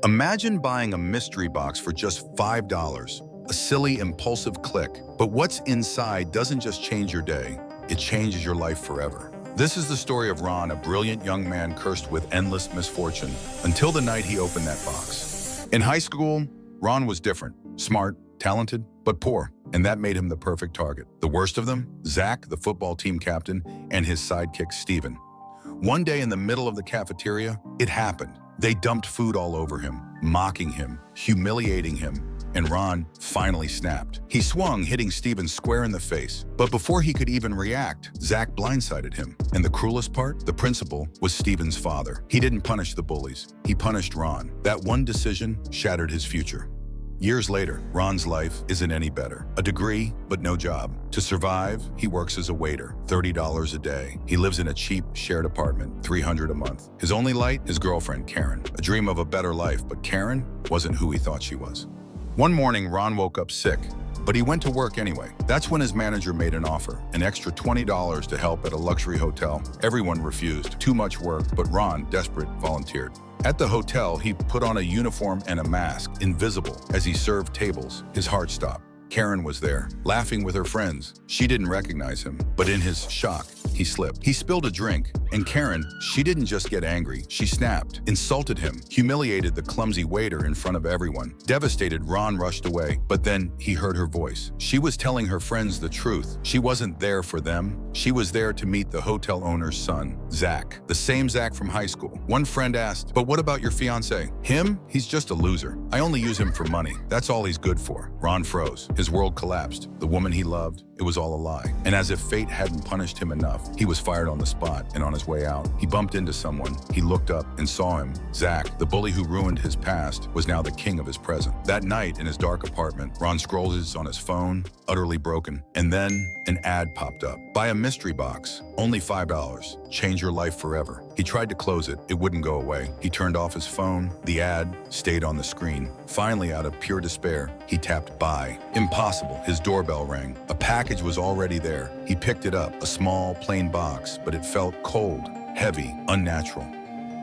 Imagine buying a mystery box for just $5, a silly, impulsive click. But what's inside doesn't just change your day, it changes your life forever. This is the story of Ron, a brilliant young man cursed with endless misfortune, until the night he opened that box. In high school, Ron was different, smart, talented, but poor, and that made him the perfect target. The worst of them, Zach, the football team captain, and his sidekick, Steven. One day in the middle of the cafeteria, it happened. They dumped food all over him, mocking him, humiliating him, and Ron finally snapped. He swung, hitting Steven square in the face. But before he could even react, Zach blindsided him. And the cruelest part? The principal was Steven's father. He didn't punish the bullies. He punished Ron. That one decision shattered his future. Years later, Ron's life isn't any better. A degree, but no job. To survive, he works as a waiter, $30 a day. He lives in a cheap, shared apartment, $300 a month. His only light, his girlfriend, Karen. A dream of a better life, but Karen wasn't who he thought she was. One morning, Ron woke up sick, but he went to work anyway. That's when his manager made an offer, an extra $20 to help at a luxury hotel. Everyone refused. Too much work, but Ron, desperate, volunteered. At the hotel, he put on a uniform and a mask, invisible. As he served tables, his heart stopped. Karen was there, laughing with her friends. She didn't recognize him, but in his shock, he slipped. He spilled a drink, and Karen, she didn't just get angry, she snapped, insulted him, humiliated the clumsy waiter in front of everyone. Devastated, Ron rushed away, but then he heard her voice. She was telling her friends the truth. She wasn't there for them. She was there to meet the hotel owner's son, Zach, the same Zach from high school. One friend asked, "But what about your fiancé?" "Him? He's just a loser. I only use him for money. That's all he's good for." Ron froze. His world collapsed. The woman he loved, it was all a lie. And as if fate hadn't punished him enough, he was fired on the spot, and on his way out, he bumped into someone. He looked up and saw him. Zach, the bully who ruined his past, was now the king of his present. That night, in his dark apartment, Ron scrolls on his phone, utterly broken. And then an ad popped up. Buy a mystery box, only $5. Change your life forever. He tried to close it. It wouldn't go away. He turned off his phone. The ad stayed on the screen. Finally, out of pure despair, he tapped buy. Impossible. His doorbell rang. A package was already there. He picked it up, a small, plain box, but it felt cold, heavy, unnatural.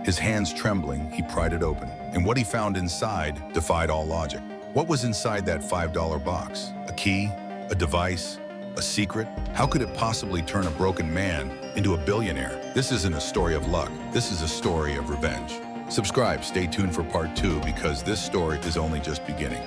His hands trembling, he pried it open. And what he found inside defied all logic. What was inside that $5 box? A key? A device? A secret? How could it possibly turn a broken man into a billionaire? This isn't a story of luck. This is a story of revenge. Subscribe, stay tuned for part 2 because this story is only just beginning.